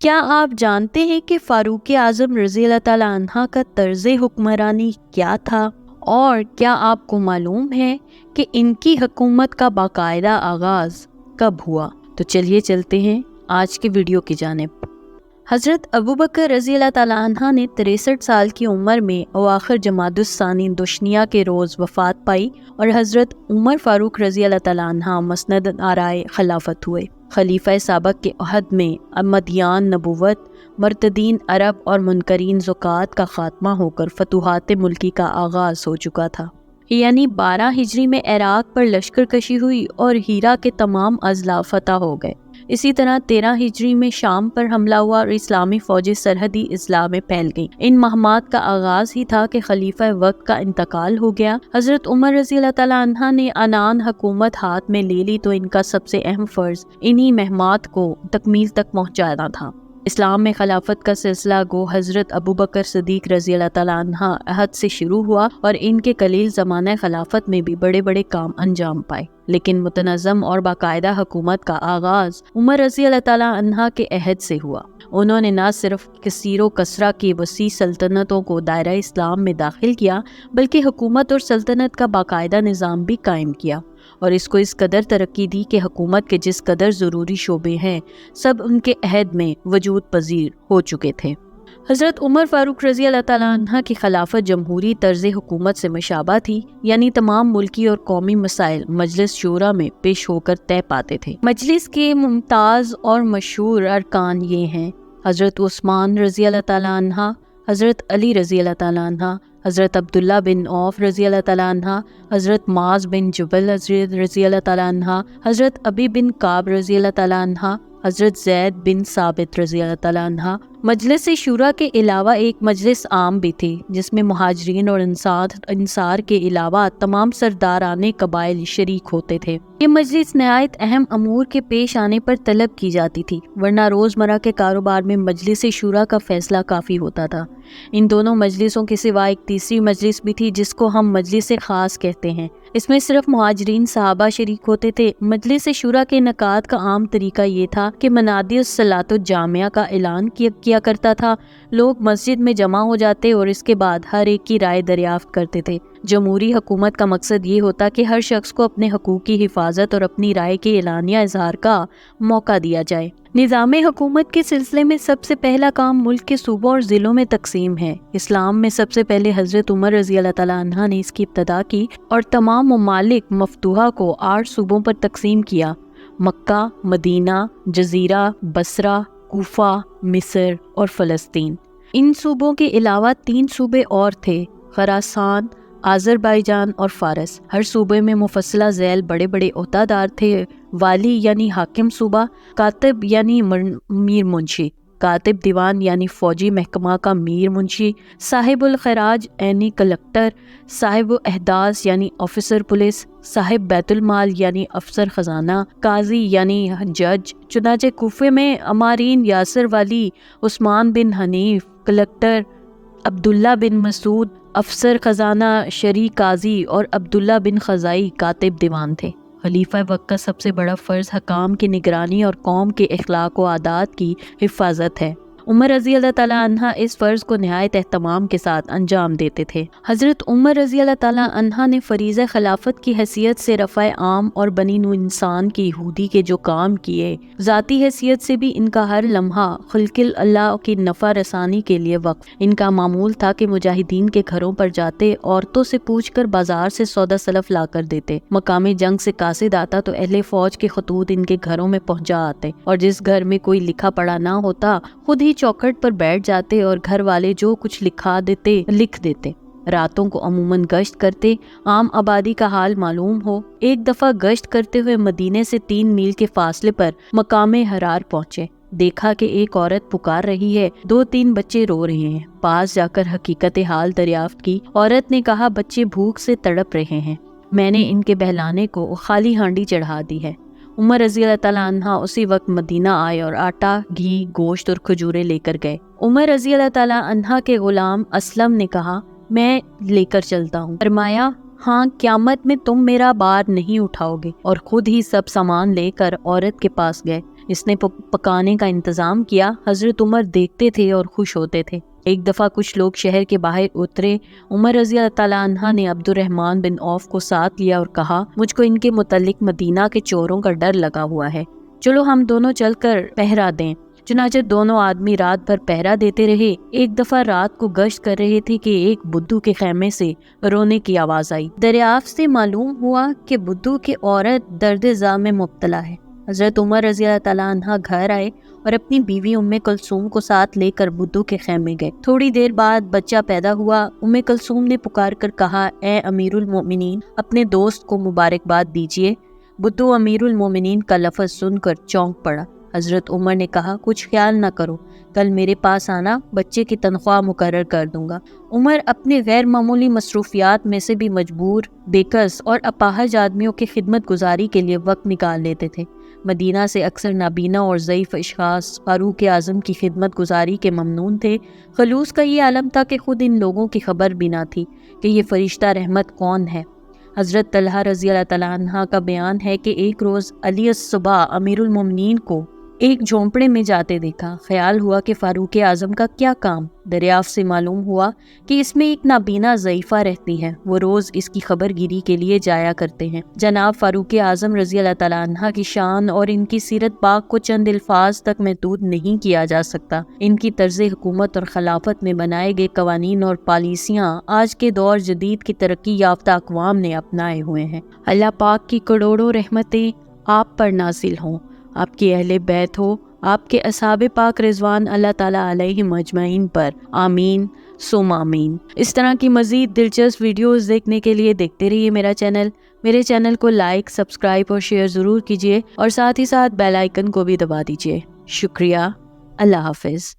کیا آپ جانتے ہیں کہ فاروق اعظم رضی اللہ تعالیٰ عنہ کا طرز حکمرانی کیا تھا؟ اور کیا آپ کو معلوم ہے کہ ان کی حکومت کا باقاعدہ آغاز کب ہوا؟ تو چلیے چلتے ہیں آج کے ویڈیو کی جانب۔ حضرت ابوبکر رضی اللہ تعالیٰ عنہ نے 63 سال کی عمر میں اواخر جمادی الثانی دوشنیہ کے روز وفات پائی اور حضرت عمر فاروق رضی اللہ تعالیٰ عنہ مسند آرائے خلافت ہوئے۔ خلیفہ سابق کے عہد میں مدعیان نبوت، مرتدین عرب اور منکرین زکوٰۃ کا خاتمہ ہو کر فتوحات ملکی کا آغاز ہو چکا تھا، یعنی 12 ہجری میں عراق پر لشکر کشی ہوئی اور ہیرا کے تمام اضلاع فتح ہو گئے۔ اسی طرح 13 ہجری میں شام پر حملہ ہوا اور اسلامی فوجیں سرحدی اضلاع میں پھیل گئیں۔ ان مہمات کا آغاز ہی تھا کہ خلیفہ وقت کا انتقال ہو گیا۔ حضرت عمر رضی اللہ تعالیٰ عنہ نے عنان حکومت ہاتھ میں لے لی تو ان کا سب سے اہم فرض انہی مہمات کو تکمیل تک پہنچانا تھا۔ اسلام میں خلافت کا سلسلہ گو حضرت ابوبکر صدیق رضی اللہ تعالیٰ عنہ عہد سے شروع ہوا اور ان کے قلیل زمانہ خلافت میں بھی بڑے بڑے کام انجام پائے، لیکن متنظم اور باقاعدہ حکومت کا آغاز عمر رضی اللہ تعالیٰ عنہ کے عہد سے ہوا۔ انہوں نے نہ صرف کثیر و کثرہ کی وسیع سلطنتوں کو دائرہ اسلام میں داخل کیا، بلکہ حکومت اور سلطنت کا باقاعدہ نظام بھی قائم کیا اور اس کو اس قدر ترقی دی کہ حکومت کے جس قدر ضروری شعبے ہیں سب ان کے عہد میں وجود پذیر ہو چکے تھے۔ حضرت عمر فاروق رضی اللہ تعالیٰ عنہ کی خلافت جمہوری طرز حکومت سے مشابہ تھی، یعنی تمام ملکی اور قومی مسائل مجلس شورا میں پیش ہو کر طے پاتے تھے۔ مجلس کے ممتاز اور مشہور ارکان یہ ہیں: حضرت عثمان رضی اللہ تعالیٰ عنہ، حضرت علی رضی اللہ تعالیٰ عنہ، حضرت عبداللہ بن عوف رضی اللہ تعالیٰ عنہ، حضرت معاذ بن جبل رضی اللہ تعالیٰ عنہ، حضرت ابی بن کعب رضی اللہ تعالیٰ عنہ، حضرت زید بن ثابت رضی اللہ تعالیٰ عنہ۔ مجلس شورا کے علاوہ ایک مجلس عام بھی تھی جس میں مہاجرین اور انصار کے علاوہ تمام سرداران قبائل شریک ہوتے تھے۔ یہ مجلس نہایت اہم امور کے پیش آنے پر طلب کی جاتی تھی، ورنہ روزمرہ کے کاروبار میں مجلس شورا کا فیصلہ کافی ہوتا تھا۔ ان دونوں مجلسوں کے سوا ایک تیسری مجلس بھی تھی جس کو ہم مجلس خاص کہتے ہیں۔ اس میں صرف مہاجرین صحابہ شریک ہوتے تھے۔ مجلس شورا کے انعقاد کا عام طریقہ یہ تھا کہ منادی الصلاۃ الجامعہ کا اعلان کیا کرتا تھا، لوگ مسجد میں جمع ہو جاتے اور اس کے بعد ہر ایک کی رائے دریافت کرتے تھے۔ جمہوری حکومت کا مقصد یہ ہوتا کہ ہر شخص کو اپنے حقوق کی حفاظت اور اپنی رائے کے اعلانیہ اظہار کا موقع دیا جائے۔ نظام حکومت کے سلسلے میں سب سے پہلا کام ملک کے صوبوں اور ضلعوں میں تقسیم ہے۔ اسلام میں سب سے پہلے حضرت عمر رضی اللہ تعالیٰ عنہ نے اس کی ابتدا کی اور تمام ممالک مفتوحہ کو 8 صوبوں پر تقسیم کیا: مکہ، مدینہ، جزیرہ، بصرہ، کوفہ، مصر اور فلسطین۔ ان صوبوں کے علاوہ 3 صوبے اور تھے: خراسان، آذربائیجان اور فارس۔ ہر صوبے میں مفصلہ ذیل بڑے بڑے عہدیدار تھے: والی یعنی حاکم صوبہ، کاتب یعنی میر منشی، کاتب دیوان یعنی فوجی محکمہ کا میر منشی، صاحب الخراج یعنی کلکٹر، صاحب احداث یعنی آفیسر پولیس، صاحب بیت المال یعنی افسر خزانہ، قاضی یعنی جج۔ چنانچہ کوفے میں امارین یاسر والی، عثمان بن حنیف کلکٹر، عبداللہ بن مسعود افسر خزانہ شرعی قاضی اور عبداللہ بن خزائی کاتب دیوان تھے۔ خلیفہ وقت کا سب سے بڑا فرض حکام کی نگرانی اور قوم کے اخلاق و عادات کی حفاظت ہے۔ عمر رضی اللہ تعالیٰ عنہ اس فرض کو نہایت اہتمام کے ساتھ انجام دیتے تھے۔ حضرت عمر رضی اللہ تعالیٰ عنہ نے فریضہ خلافت کی حیثیت سے رفع عام اور بنی نوع انسان کی یہودی کے جو کام کیے، ذاتی حیثیت سے بھی ان کا ہر لمحہ خلق اللہ کی نفع رسانی کے لیے وقف۔ ان کا معمول تھا کہ مجاہدین کے گھروں پر جاتے، عورتوں سے پوچھ کر بازار سے سودا سلف لا کر دیتے۔ مقام جنگ سے قاصد آتا تو اہل فوج کے خطوط ان کے گھروں میں پہنچا آتے، اور جس گھر میں کوئی لکھا پڑھا نہ ہوتا خود ہی چوکھٹ پر بیٹھ جاتے اور گھر والے جو کچھ لکھ دیتے۔ راتوں کو عموماً گشت کرتے، عام آبادی کا حال معلوم ہو۔ ایک دفعہ گشت کرتے ہوئے مدینے سے 3 میل کے فاصلے پر مقام حرار پہنچے۔ دیکھا کہ ایک عورت پکار رہی ہے، 2-3 بچے رو رہے ہیں۔ پاس جا کر حقیقت حال دریافت کی۔ عورت نے کہا، بچے بھوک سے تڑپ رہے ہیں، میں نے ان کے بہلانے کو خالی ہانڈی چڑھا دی ہے۔ عمر رضی اللہ تعالیٰ عنہ اسی وقت مدینہ آئے اور آٹا، گھی، گوشت اور کھجورے لے کر گئے۔ عمر رضی اللہ تعالیٰ عنہ کے غلام اسلم نے کہا، میں لے کر چلتا ہوں۔ فرمایا، ہاں، قیامت میں تم میرا بار نہیں اٹھاؤ گے، اور خود ہی سب سامان لے کر عورت کے پاس گئے۔ اس نے پکانے کا انتظام کیا۔ حضرت عمر دیکھتے تھے اور خوش ہوتے تھے۔ ایک دفعہ کچھ لوگ شہر کے باہر اترے۔ عمر رضی اللہ تعالیٰ عنہ نے عبد الرحمن بن عوف کو ساتھ لیا اور کہا، مجھ کو ان کے متعلق مدینہ کے چوروں کا ڈر لگا ہوا ہے، چلو ہم دونوں چل کر پہرا دیں۔ چنانچہ دونوں آدمی رات بھر پہرا دیتے رہے۔ ایک دفعہ رات کو گشت کر رہے تھے کہ ایک بدھو کے خیمے سے رونے کی آواز آئی۔ دریافت سے معلوم ہوا کہ بدھو کی عورت درد زا میں مبتلا ہے۔ حضرت عمر رضی اللہ تعالیٰ عنہ گھر آئے اور اپنی بیوی کلثوم کو ساتھ لے کر بدھو کے خیمے گئے۔ تھوڑی دیر بعد بچہ پیدا ہوا۔ کلثوم نے پکار کر کہا، اے امیر المومنین، اپنے دوست کو مبارکباد دیجیے۔ بدھو امیر المومنین کا لفظ سن کر چونک پڑا۔ حضرت عمر نے کہا، کچھ خیال نہ کرو، کل میرے پاس آنا، بچے کی تنخواہ مقرر کر دوں گا۔ عمر اپنے غیر معمولی مصروفیات میں سے بھی مجبور، بےکس اور اپاہج آدمیوں کی خدمت گزاری کے لیے وقت نکال لیتے تھے۔ مدینہ سے اکثر نابینا اور ضعیف اشخاص فاروق اعظم کی خدمت گزاری کے ممنون تھے۔ خلوص کا یہ عالم تھا کہ خود ان لوگوں کی خبر بھی نہ تھی کہ یہ فرشتہ رحمت کون ہے۔ حضرت طلحہ رضی اللہ تعالیٰ عنہ کا بیان ہے کہ ایک روز علی الصبح امیر المومنین کو ایک جھونپڑے میں جاتے دیکھا۔ خیال ہوا کہ فاروق اعظم کا کیا کام؟ دریافت سے معلوم ہوا کہ اس میں ایک نابینا ضعیفہ رہتی ہے، وہ روز اس کی خبر گیری کے لیے جایا کرتے ہیں۔ جناب فاروق اعظم رضی اللہ تعالیٰ عنہ کی شان اور ان کی سیرت پاک کو چند الفاظ تک محدود نہیں کیا جا سکتا۔ ان کی طرز حکومت اور خلافت میں بنائے گئے قوانین اور پالیسیاں آج کے دور جدید کی ترقی یافتہ اقوام نے اپنائے ہوئے ہیں۔ اللہ پاک کی کروڑوں رحمتیں آپ پر نازل ہوں، آپ کے اہل بیت ہو، آپ کے اصحاب پاک رضوان اللہ تعالیٰ علیہم اجمعین پر، آمین ثم آمین۔ اس طرح کی مزید دلچسپ ویڈیوز دیکھنے کے لیے دیکھتے رہیے میرے چینل کو لائک، سبسکرائب اور شیئر ضرور کیجیے، اور ساتھ ہی ساتھ بیل آئیکن کو بھی دبا دیجیے۔ شکریہ۔ اللہ حافظ۔